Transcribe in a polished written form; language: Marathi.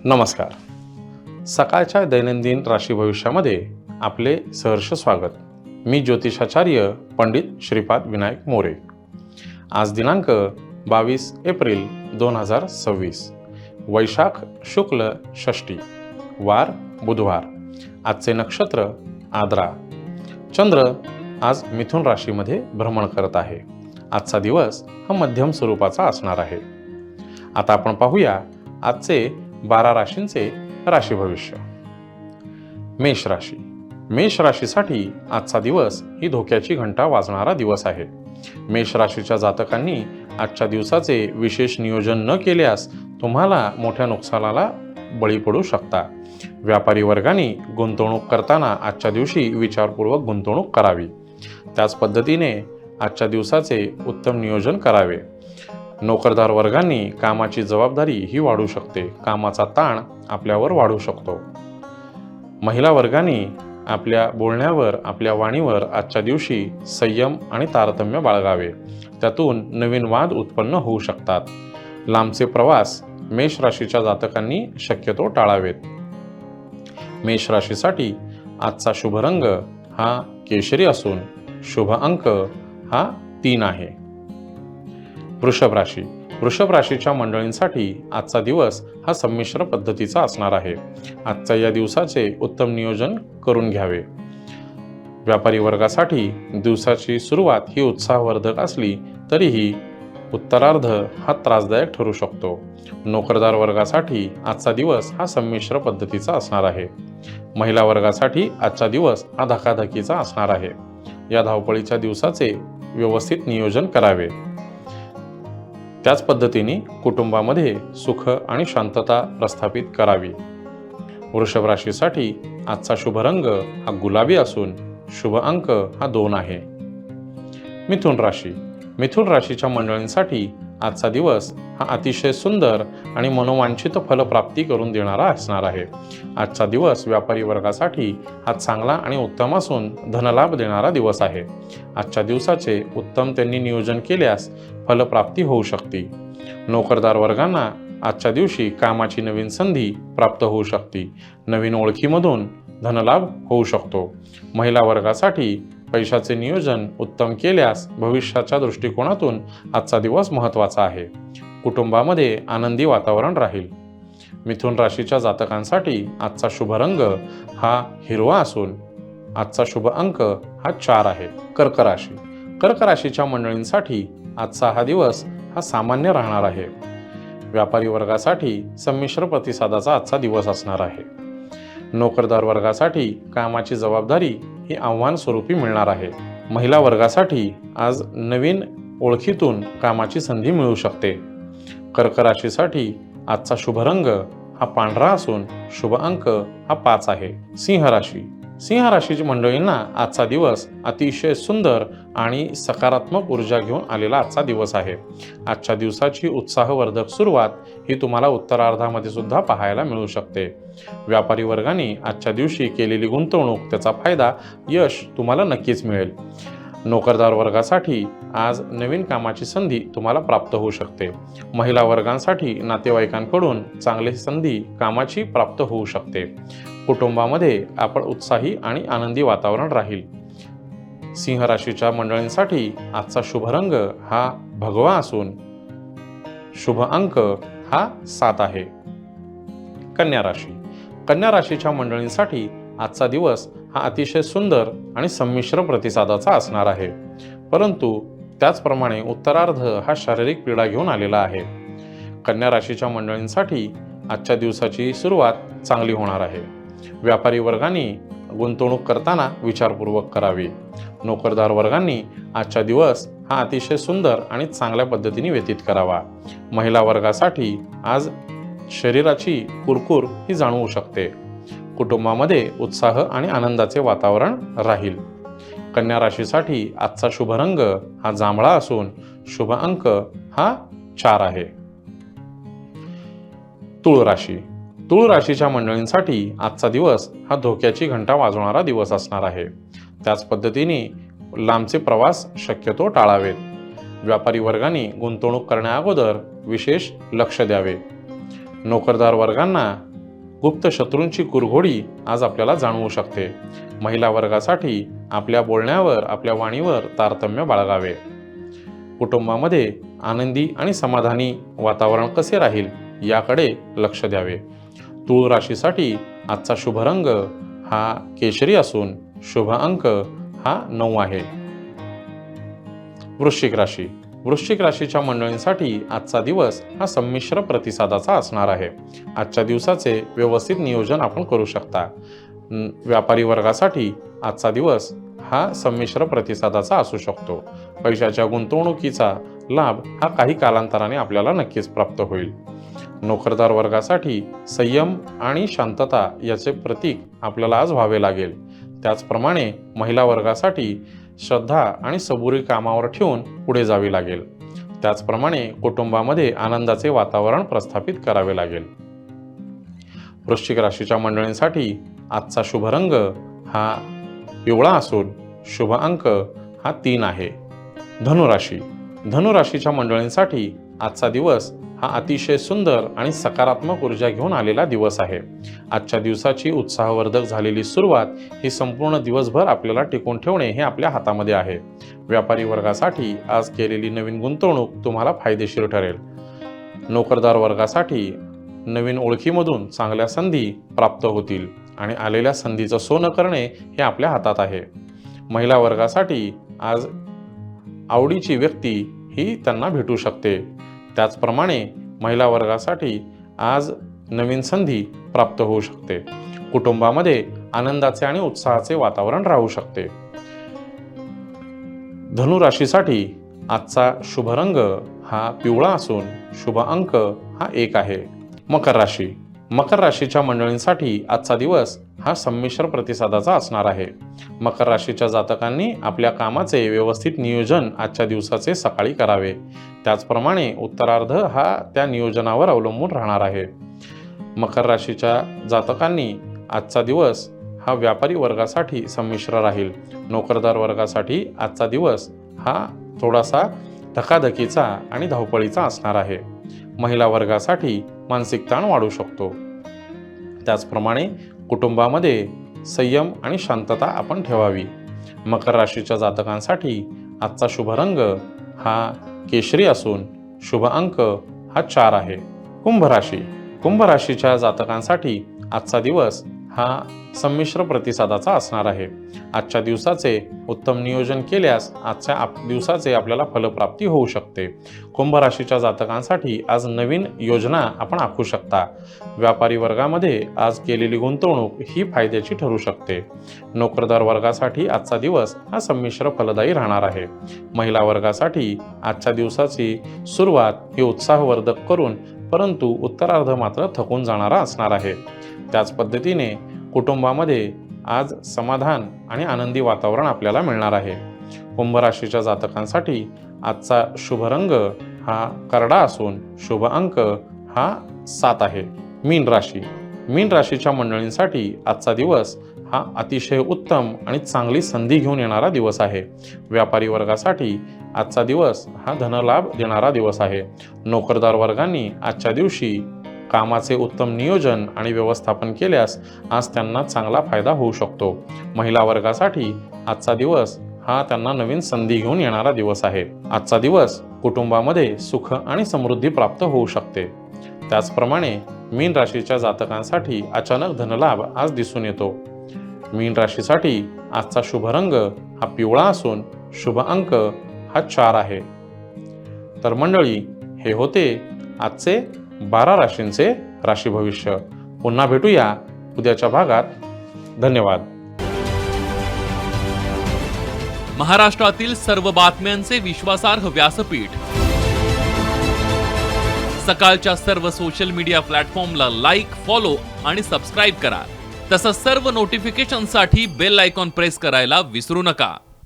नमस्कार. सकाळच्या दैनंदिन राशी भविष्यामध्ये आपले सहर्ष स्वागत. मी ज्योतिषाचार्य पंडित श्रीपाद विनायक मोरे. आज दिनांक 22 एप्रिल 2026, वैशाख शुक्ल षष्ठी, वार बुधवार. आजचे नक्षत्र आद्रा. चंद्र आज मिथुन राशीमध्ये भ्रमण करत आहे. आजचा दिवस हा मध्यम स्वरूपाचा असणार आहे. आता आपण पाहूया आजचे 12 राशींचे राशी भविष्य. मेष राशी. मेष राशीसाठी आजचा दिवस ही धोक्याची घंटा वाजणारा दिवस आहे. मेष राशीच्या जातकांनी आजच्या दिवसाचे विशेष नियोजन न केल्यास तुम्हाला मोठ्या नुकसानाला बळी पडू शकता. व्यापारी वर्गाने गुंतवणूक करताना आजच्या दिवशी विचारपूर्वक गुंतवणूक करावी. त्याच पद्धतीने आजच्या दिवसाचे उत्तम नियोजन करावे. नोकरदार वर्गांनी कामाची जबाबदारी ही वाढू शकते. कामाचा ताण आपल्यावर वाढू शकतो. महिला वर्गाने आपल्या बोलण्यावर, आपल्या वाणीवर आजच्या दिवशी संयम आणि तारतम्य बाळगावे. त्यातून नवीन वाद उत्पन्न होऊ शकतात. लांबचे प्रवास मेष राशीच्या जातकांनी शक्यतो टाळावेत. मेष राशीसाठी आजचा शुभ रंग हा केशरी असून शुभ अंक हा 3 आहे. वृषभ राशी. वृषभ राशीच्या मंडळींसाठी आजचा दिवस हा संमिश्र पद्धतीचा असणार आहे. आजच्या या दिवसाचे उत्तम नियोजन करून घ्यावे. व्यापारी वर्गासाठी दिवसाची सुरुवात ही उत्साहवर्धक असली तरीही उत्तरार्ध हा त्रासदायक ठरू शकतो. नोकरदार वर्गासाठी आजचा दिवस हा संमिश्र पद्धतीचा असणार आहे. महिला वर्गासाठी आजचा दिवस हा धकाधकीचा असणार आहे. या धावपळीच्या दिवसाचे व्यवस्थित नियोजन करावे. त्याच पद्धतीने कुटुंबामध्ये सुख आणि शांतता प्रस्थापित करावी. वृषभ राशीसाठी आजचा शुभ रंग हा गुलाबी असून शुभ अंक हा 2 आहे. मिथुन राशी. मिथुन राशीच्या मंडळींसाठी आजचा दिवस हा अतिशय सुंदर आणि मनोवांछित फलप्राप्ती करून देणारा असणार आहे. आजचा दिवस व्यापारी वर्गासाठी हा चांगला आणि उत्तम असून धनलाभ देणारा दिवस आहे. आजच्या दिवसाचे उत्तम त्यांनी नियोजन केल्यास फलप्राप्ती होऊ शकते. नोकरदार वर्गांना आजच्या दिवशी कामाची नवीन संधी प्राप्त होऊ शकते. नवीन ओळखीमधून धनलाभ होऊ शकतो. महिला वर्गासाठी पैशाचे नियोजन उत्तम केल्यास भविष्याच्या दृष्टिकोनातून आजचा दिवस महत्त्वाचा आहे. कुटुंबामध्ये आनंदी वातावरण राहील. मिथुन राशीच्या जातकांसाठी आजचा शुभ रंग हा हिरवा असून आजचा शुभ अंक हा 4 आहे. कर्क राशी. कर्क राशीच्या मंडळींसाठी आजचा हा दिवस हा सामान्य राहणार आहे. व्यापारी वर्गासाठी संमिश्र प्रतिसादाचा आजचा दिवस असणार आहे. नोकरदार वर्गासाठी कामाची जबाबदारी ही आव्हान स्वरूपी मिळणार आहे. महिला वर्गासाठी आज नवीन ओळखीतून कामाची संधी मिळू शकते. कर्क राशीसाठी आजचा शुभ रंग हा पांढरा असून शुभ अंक हा 5 आहे. सिंह राशी. सिंह राशीच्या मंडळींना आजचा दिवस अतिशय सुंदर आणि सकारात्मक ऊर्जा घेऊन आलेला आजचा दिवस आहे. आजच्या दिवसाची उत्साहवर्धक सुरुवात ही तुम्हाला उत्तरार्धामध्ये सुद्धा पाहायला मिळू शकते. व्यापारी वर्गाने आजच्या दिवशी केलेली गुंतवणूक, त्याचा फायदा, यश तुम्हाला नक्कीच मिळेल. नोकरदार वर्गासाठी आज नवीन कामाची संधी तुम्हाला प्राप्त होऊ शकते. महिला वर्गांसाठी नातेवाईकांकडून चांगली संधी कामाची प्राप्त होऊ शकते. कुटुंबामध्ये आपण उत्साही आणि आनंदी वातावरण राहील. सिंह राशीच्या मंडळींसाठी आजचा शुभ रंग हा भगवा असून शुभ अंक हा 7 आहे. कन्या राशी. कन्या राशीच्या मंडळींसाठी आजचा दिवस हा अतिशय सुंदर आणि संमिश्र प्रतिसादाचा असणार आहे. परंतु त्याचप्रमाणे उत्तरार्ध हा शारीरिक पीडा घेऊन आलेला आहे. कन्या राशीच्या मंडळींसाठी आजच्या दिवसाची सुरुवात चांगली होणार आहे. व्यापारी वर्गाने गुंतवणूक करताना विचारपूर्वक करावी. नोकरदार वर्गांनी आजचा दिवस हा अतिशय सुंदर आणि चांगल्या पद्धतीने व्यतीत करावा. महिला वर्गासाठी आज शरीराची कुरकुर ही जाणवू शकते. कुटुंबामध्ये उत्साह आणि आनंदाचे वातावरण राहील. कन्या राशीसाठी आजचा शुभ रंग हा जांभळा असून शुभ अंक हा 4 आहे. तुळ राशी. तुळ राशीच्या मंडळींसाठी आजचा दिवस हा धोक्याची घंटा वाजवणारा दिवस असणार आहे. त्याच पद्धतीने लांबचे प्रवास शक्यतो टाळावेत. व्यापारी वर्गाने गुंतवणूक करण्याअगोदर विशेष लक्ष द्यावे. नोकरदार वर्गांना गुप्त शत्रूंची कुरघोडी आज आपल्याला जाणवू शकते. महिला वर्गासाठी आपल्या बोलण्यावर, आपल्या वाणीवर तारतम्य बाळगावे. कुटुंबामध्ये आनंदी आणि समाधानी वातावरण कसे राहील याकडे लक्ष द्यावे. तूळ राशीसाठी आजचा शुभ रंग हा केशरी असून शुभ अंक हा 9 आहे. वृश्चिक राशी. वृश्चिक राशीच्या मंडळींसाठी आजचा दिवस हा संमिश्र प्रतिसादाचा असणार आहे. आजच्या दिवसाचे व्यवस्थित नियोजन आपण करू शकता. व्यापारी वर्गासाठी आजचा दिवस हा संमिश्र प्रतिसादाचा असू शकतो. पैशाच्या गुंतवणुकीचा लाभ हा काही कालांतराने आपल्याला नक्कीच प्राप्त होईल. नोकरदार वर्गासाठी संयम आणि शांतता याचे प्रतीक आपल्याला आज व्हावे लागेल. त्याचप्रमाणे महिला वर्गासाठी श्रद्धा आणि सबुरी कामावर ठेवून पुढे जावे लागेल. त्याचप्रमाणे कुटुंबामध्ये आनंदाचे वातावरण प्रस्थापित करावे लागेल. वृश्चिक राशीच्या मंडळींसाठी आजचा शुभ रंग हा पिवळा असून शुभ अंक हा 3 आहे. धनुराशी. धनुराशीच्या मंडळींसाठी आजचा दिवस हा अतिशय सुंदर आणि सकारात्मक ऊर्जा घेऊन आलेला दिवस आहे. आजच्या दिवसाची उत्साहवर्धक झालेली सुरुवात ही संपूर्ण दिवसभर आपल्याला टिकून ठेवणे हे आपल्या हातामध्ये आहे. व्यापारी वर्गासाठी आज केलेली नवीन गुंतवणूक तुम्हाला फायदेशीर ठरेल. नोकरदार वर्गासाठी नवीन ओळखीमधून चांगल्या संधी प्राप्त होतील आणि आलेल्या संधीचं सोनं करणे हे आपल्या हातात आहे. महिला वर्गासाठी आज आवडीची व्यक्ती ही त्यांना भेटू शकते. त्याचप्रमाणे महिला वर्गासाठी आज नवीन संधी प्राप्त होऊ शकते. कुटुंबामध्ये आनंदाचे आणि उत्साहाचे वातावरण राहू शकते. धनु राशीसाठी आजचा शुभ रंग हा पिवळा असून शुभ अंक हा 1 आहे. मकर राशी. मकर राशीच्या मंडळींसाठी आजचा दिवस हा संमिश्र प्रतिसादाचा असणार आहे. मकर राशीच्या जातकांनी आपल्या कामाचे व्यवस्थित नियोजन आजच्या दिवसाचे सकाळी करावे. त्याचप्रमाणे उत्तरार्ध हा त्या नियोजनावर अवलंबून राहणार आहे. मकर राशीच्या जातकांनी आजचा दिवस हा व्यापारी वर्गासाठी संमिश्र राहील. नोकरदार वर्गासाठी आजचा दिवस हा थोडासा धकाधकीचा आणि धावपळीचा असणार आहे. महिला वर्गासाठी मानसिक ताण वाढू शकतो. त्याचप्रमाणे कुटुंबामध्ये संयम आणि शांतता आपण ठेवावी. मकर राशीच्या जातकांसाठी आजचा शुभ रंग हा केशरी असून शुभ अंक हा 4 आहे. कुंभ राशी. कुंभ राशीच्या जातकांसाठी आजचा दिवस हा संमिश्र प्रतिसादाचा असणार आहे. आजच्या दिवसाचे उत्तम नियोजन केल्यास आजच्या दिवसाचे आपल्याला फलप्राप्ती होऊ शकते. कुंभ राशीच्या जातकांसाठी आज नवीन योजना आपण आखू शकता. व्यापारी वर्गामध्ये आज केलेली गुंतवणूक ही फायद्याची ठरू शकते. नोकरदार वर्गासाठी आजचा दिवस हा संमिश्र फलदायी राहणार आहे. महिला वर्गासाठी आजच्या दिवसाची सुरुवात ही उत्साहवर्धक करून परंतु उत्तरार्ध मात्र थकून जाणारा असणार आहे. त्याच पद्धतीने कुटुंबामध्ये आज समाधान आणि आनंदी वातावरण आपल्याला मिळणार आहे. कुंभ राशीच्या जातकांसाठी आजचा शुभ रंग हा करडा असून शुभ अंक हा 7 आहे. मीन राशी. मीन राशीच्या मंडळींसाठी आजचा दिवस हा अतिशय उत्तम आणि चांगली संधी घेऊन येणारा दिवस आहे. व्यापारी वर्गासाठी आजचा दिवस हा धनलाभ देणारा दिवस आहे. नोकरदार वर्गांनी आजच्या दिवशी कामाचे उत्तम नियोजन आणि व्यवस्थापन केल्यास आज त्यांना चांगला फायदा होऊ शकतो. महिला वर्गासाठी आजचा दिवस हा त्यांना नवीन संधी घेऊन येणारा दिवस आहे. आजचा दिवस कुटुंबामध्ये सुख आणि समृद्धी प्राप्त होऊ शकते. त्याचप्रमाणे मीन राशीच्या जातकांसाठी अचानक धनलाभ आज दिसून येतो. मीन राशीसाठी आजचा शुभ रंग हा पिवळा असून शुभ अंक हा 4 आहे. तर मंडळी, हे होते आजचे 12 राशींचे राशी भविष्य. पुन्हा भेटूया उद्याच्या भागात. धन्यवाद. महाराष्ट्रातील सर्व बातम्यांचे विश्वासार्ह व्यासपीठ. सकाळच्या सर्व सोशल मीडिया प्लॅटफॉर्मला लाईक, फॉलो आणि सबस्क्राईब करा. तसंच सर्व नोटिफिकेशनसाठी बेल आयकॉन प्रेस करायला विसरू नका.